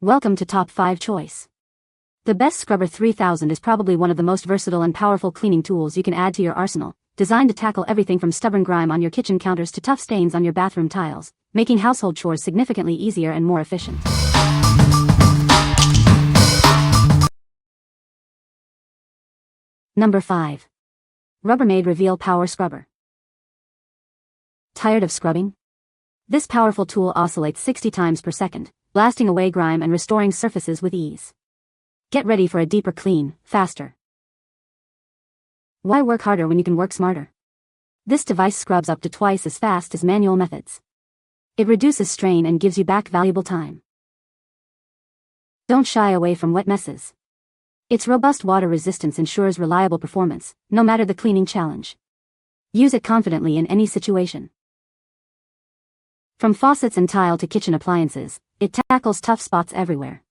Welcome to Top 5 Choice. The Best Scrubber 3000 is probably one of the most versatile and powerful cleaning tools you can add to your arsenal, designed to tackle everything from stubborn grime on your kitchen counters to tough stains on your bathroom tiles, making household chores significantly easier and more efficient. Number 5. Rubbermaid Reveal Power Scrubber. Tired of scrubbing? This powerful tool oscillates 60 times per second, blasting away grime and restoring surfaces with ease. Get ready for a deeper clean, faster. Why work harder when you can work smarter? This device scrubs up to twice as fast as manual methods. It reduces strain and gives you back valuable time. Don't shy away from wet messes. Its robust water resistance ensures reliable performance, no matter the cleaning challenge. Use it confidently in any situation. From faucets and tile to kitchen appliances, it tackles tough spots everywhere.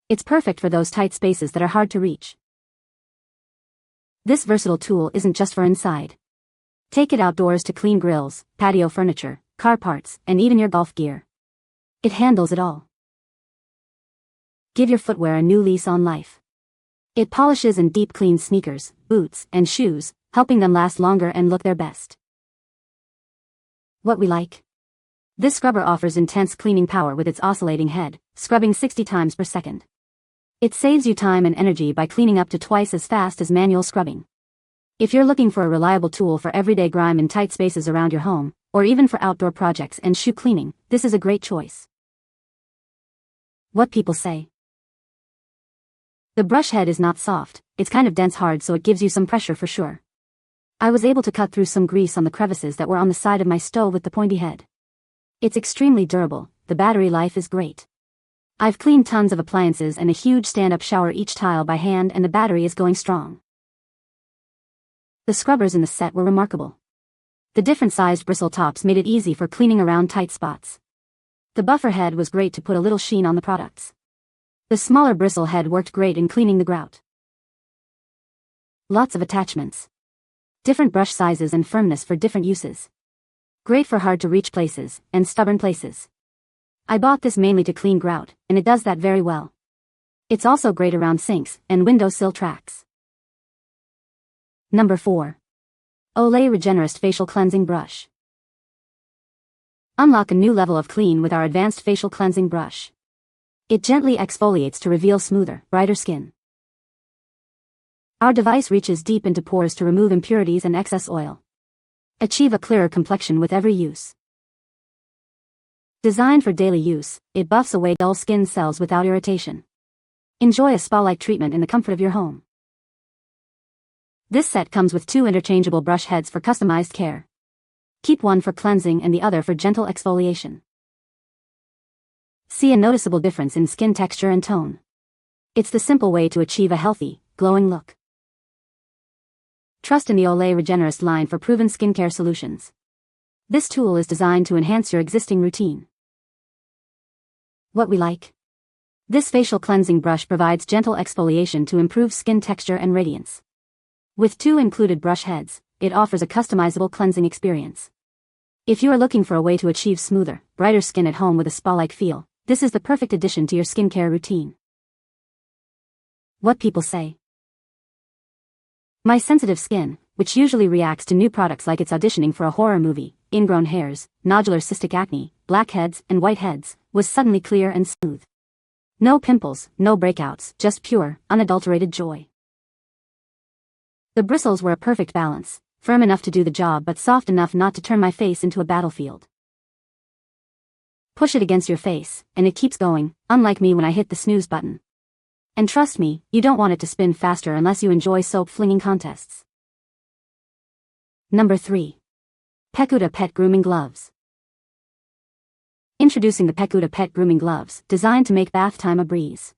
It's perfect for those tight spaces that are hard to reach. This versatile tool isn't just for inside. Take it outdoors to clean grills, patio furniture, car parts, and even your golf gear. It handles it all. Give your footwear a new lease on life. It polishes and deep cleans sneakers, boots, and shoes, helping them last longer and look their best. What we like? This scrubber offers intense cleaning power with its oscillating head, scrubbing 60 times per second. It saves you time and energy by cleaning up to twice as fast as manual scrubbing. If you're looking for a reliable tool for everyday grime in tight spaces around your home, or even for outdoor projects and shoe cleaning, this is a great choice. What people say. The brush head is not soft, it's kind of dense hard, so it gives you some pressure for sure. I was able to cut through some grease on the crevices that were on the side of my stove with the pointy head. It's extremely durable, the battery life is great. I've cleaned tons of appliances and a huge stand-up shower each tile by hand, and the battery is going strong. The scrubbers in the set were remarkable. The different sized bristle tops made it easy for cleaning around tight spots. The buffer head was great to put a little sheen on the products. The smaller bristle head worked great in cleaning the grout. Lots of attachments. Different brush sizes and firmness for different uses. Great for hard-to-reach places, and stubborn places. I bought this mainly to clean grout, and it does that very well. It's also great around sinks, and windowsill tracks. Number 4. Olay Regenerist Facial Cleansing Brush. Unlock a new level of clean with our advanced facial cleansing brush. It gently exfoliates to reveal smoother, brighter skin. Our device reaches deep into pores to remove impurities and excess oil. Achieve a clearer complexion with every use. Designed for daily use, it buffs away dull skin cells without irritation. Enjoy a spa-like treatment in the comfort of your home. This set comes with 2 interchangeable brush heads for customized care. Keep one for cleansing and the other for gentle exfoliation. See a noticeable difference in skin texture and tone. It's the simple way to achieve a healthy, glowing look. Trust in the Olay Regenerist line for proven skincare solutions. This tool is designed to enhance your existing routine. What we like? This facial cleansing brush provides gentle exfoliation to improve skin texture and radiance. With 2 included brush heads, it offers a customizable cleansing experience. If you are looking for a way to achieve smoother, brighter skin at home with a spa-like feel, this is the perfect addition to your skincare routine. What people say. My sensitive skin, which usually reacts to new products like it's auditioning for a horror movie, ingrown hairs, nodular cystic acne, blackheads, and whiteheads, was suddenly clear and smooth. No pimples, no breakouts, just pure, unadulterated joy. The bristles were a perfect balance, firm enough to do the job but soft enough not to turn my face into a battlefield. Push it against your face, and it keeps going, unlike me when I hit the snooze button. And trust me, you don't want it to spin faster unless you enjoy soap flinging contests. Number 3. Pecute Pet Grooming Gloves. Introducing the Pecute Pet Grooming Gloves, designed to make bath time a breeze.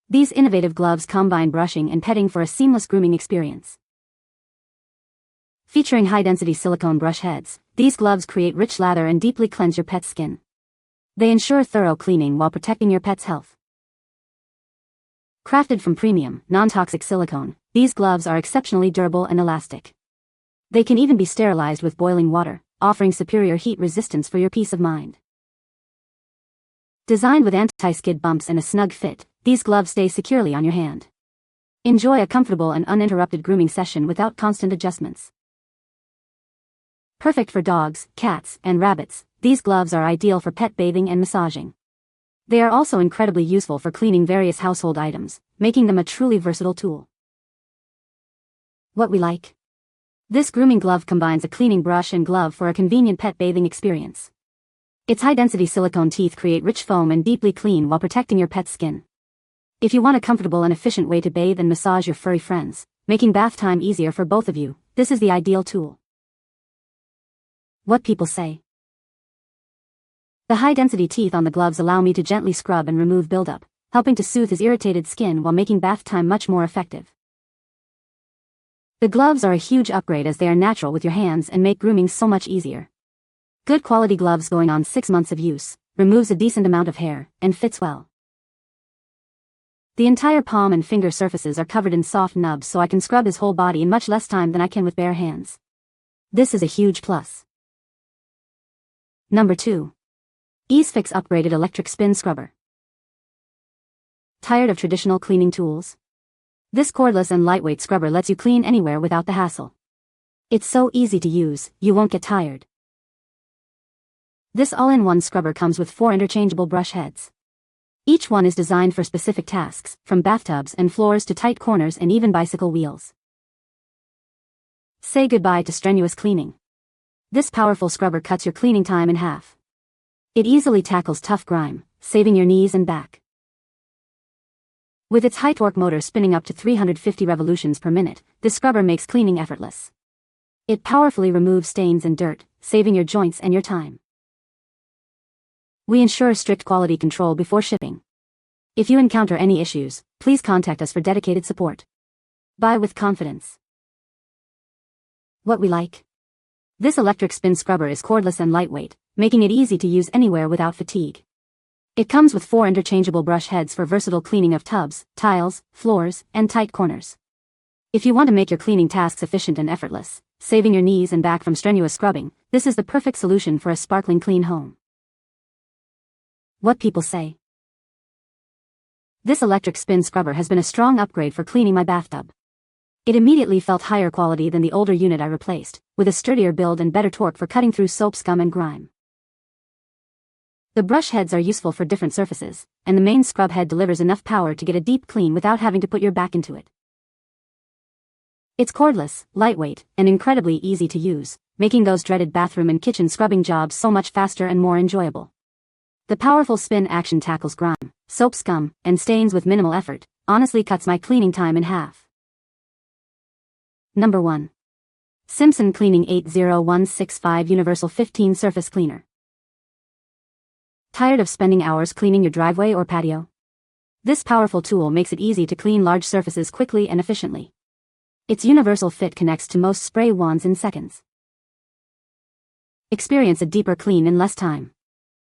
These innovative gloves combine brushing and petting for a seamless grooming experience. Featuring high-density silicone brush heads, these gloves create rich lather and deeply cleanse your pet's skin. They ensure thorough cleaning while protecting your pet's health. Crafted from premium, non-toxic silicone, these gloves are exceptionally durable and elastic. They can even be sterilized with boiling water, offering superior heat resistance for your peace of mind. Designed with anti-skid bumps and a snug fit, these gloves stay securely on your hand. Enjoy a comfortable and uninterrupted grooming session without constant adjustments. Perfect for dogs, cats, and rabbits, these gloves are ideal for pet bathing and massaging. They are also incredibly useful for cleaning various household items, making them a truly versatile tool. What we like. This grooming glove combines a cleaning brush and glove for a convenient pet bathing experience. Its high-density silicone teeth create rich foam and deeply clean while protecting your pet's skin. If you want a comfortable and efficient way to bathe and massage your furry friends, making bath time easier for both of you, this is the ideal tool. What people say. The high-density teeth on the gloves allow me to gently scrub and remove buildup, helping to soothe his irritated skin while making bath time much more effective. The gloves are a huge upgrade as they are natural with your hands and make grooming so much easier. Good quality gloves going on 6 months of use, removes a decent amount of hair, and fits well. The entire palm and finger surfaces are covered in soft nubs so I can scrub his whole body in much less time than I can with bare hands. This is a huge plus. Number 2. IEZFIX Upgraded Electric Spin Scrubber. Tired of traditional cleaning tools? This cordless and lightweight scrubber lets you clean anywhere without the hassle. It's so easy to use, you won't get tired. This all-in-one scrubber comes with 4 interchangeable brush heads. Each one is designed for specific tasks, from bathtubs and floors to tight corners and even bicycle wheels. Say goodbye to strenuous cleaning. This powerful scrubber cuts your cleaning time in half. It easily tackles tough grime, saving your knees and back. With its high-torque motor spinning up to 350 revolutions per minute, this scrubber makes cleaning effortless. It powerfully removes stains and dirt, saving your joints and your time. We ensure strict quality control before shipping. If you encounter any issues, please contact us for dedicated support. Buy with confidence. What we like. This electric spin scrubber is cordless and lightweight, making it easy to use anywhere without fatigue. It comes with 4 interchangeable brush heads for versatile cleaning of tubs, tiles, floors, and tight corners. If you want to make your cleaning tasks efficient and effortless, saving your knees and back from strenuous scrubbing, this is the perfect solution for a sparkling clean home. What people say. This electric spin scrubber has been a strong upgrade for cleaning my bathtub. It immediately felt higher quality than the older unit I replaced, with a sturdier build and better torque for cutting through soap scum and grime. The brush heads are useful for different surfaces, and the main scrub head delivers enough power to get a deep clean without having to put your back into it. It's cordless, lightweight, and incredibly easy to use, making those dreaded bathroom and kitchen scrubbing jobs so much faster and more enjoyable. The powerful spin action tackles grime, soap scum, and stains with minimal effort, honestly cuts my cleaning time in half. Number 1. Simpson Cleaning 80165 Universal 15 Surface Cleaner. Tired of spending hours cleaning your driveway or patio? This powerful tool makes it easy to clean large surfaces quickly and efficiently. Its universal fit connects to most spray wands in seconds. Experience a deeper clean in less time.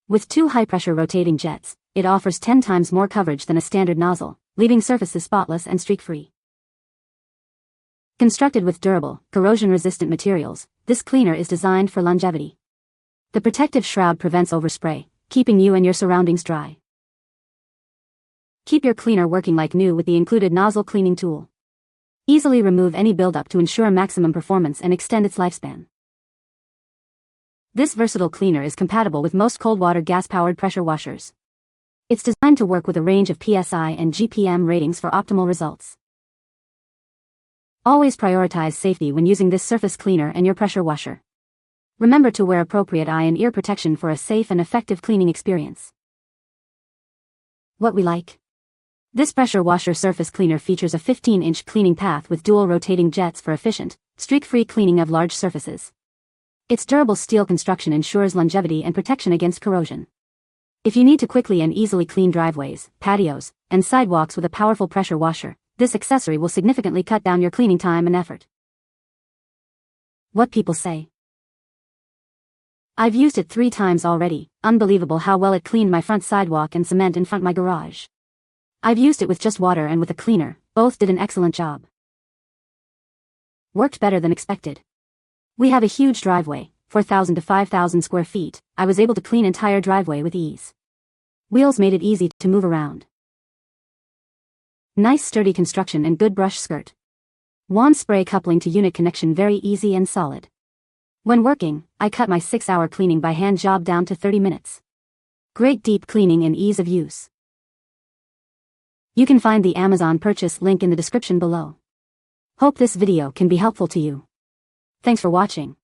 With 2 high-pressure rotating jets, it offers 10 times more coverage than a standard nozzle, leaving surfaces spotless and streak-free. Constructed with durable, corrosion-resistant materials, this cleaner is designed for longevity. The protective shroud prevents overspray, keeping you and your surroundings dry. Keep your cleaner working like new with the included nozzle cleaning tool. Easily remove any buildup to ensure maximum performance and extend its lifespan. This versatile cleaner is compatible with most cold water gas-powered pressure washers. It's designed to work with a range of PSI and GPM ratings for optimal results. Always prioritize safety when using this surface cleaner and your pressure washer. Remember to wear appropriate eye and ear protection for a safe and effective cleaning experience. What we like. This pressure washer surface cleaner features a 15-inch cleaning path with dual rotating jets for efficient, streak-free cleaning of large surfaces. Its durable steel construction ensures longevity and protection against corrosion. If you need to quickly and easily clean driveways, patios, and sidewalks with a powerful pressure washer, this accessory will significantly cut down your cleaning time and effort. What people say. I've used it 3 times already, unbelievable how well it cleaned my front sidewalk and cement in front my garage. I've used it with just water and with a cleaner, both did an excellent job. Worked better than expected. We have a huge driveway, 4,000 to 5,000 square feet. I was able to clean entire driveway with ease. Wheels made it easy to move around. Nice sturdy construction and good brush skirt. Wand spray coupling to unit connection very easy and solid. When working, I cut my 6-hour cleaning by hand job down to 30 minutes. Great deep cleaning and ease of use. You can find the Amazon purchase link in the description below. Hope this video can be helpful to you. Thanks for watching.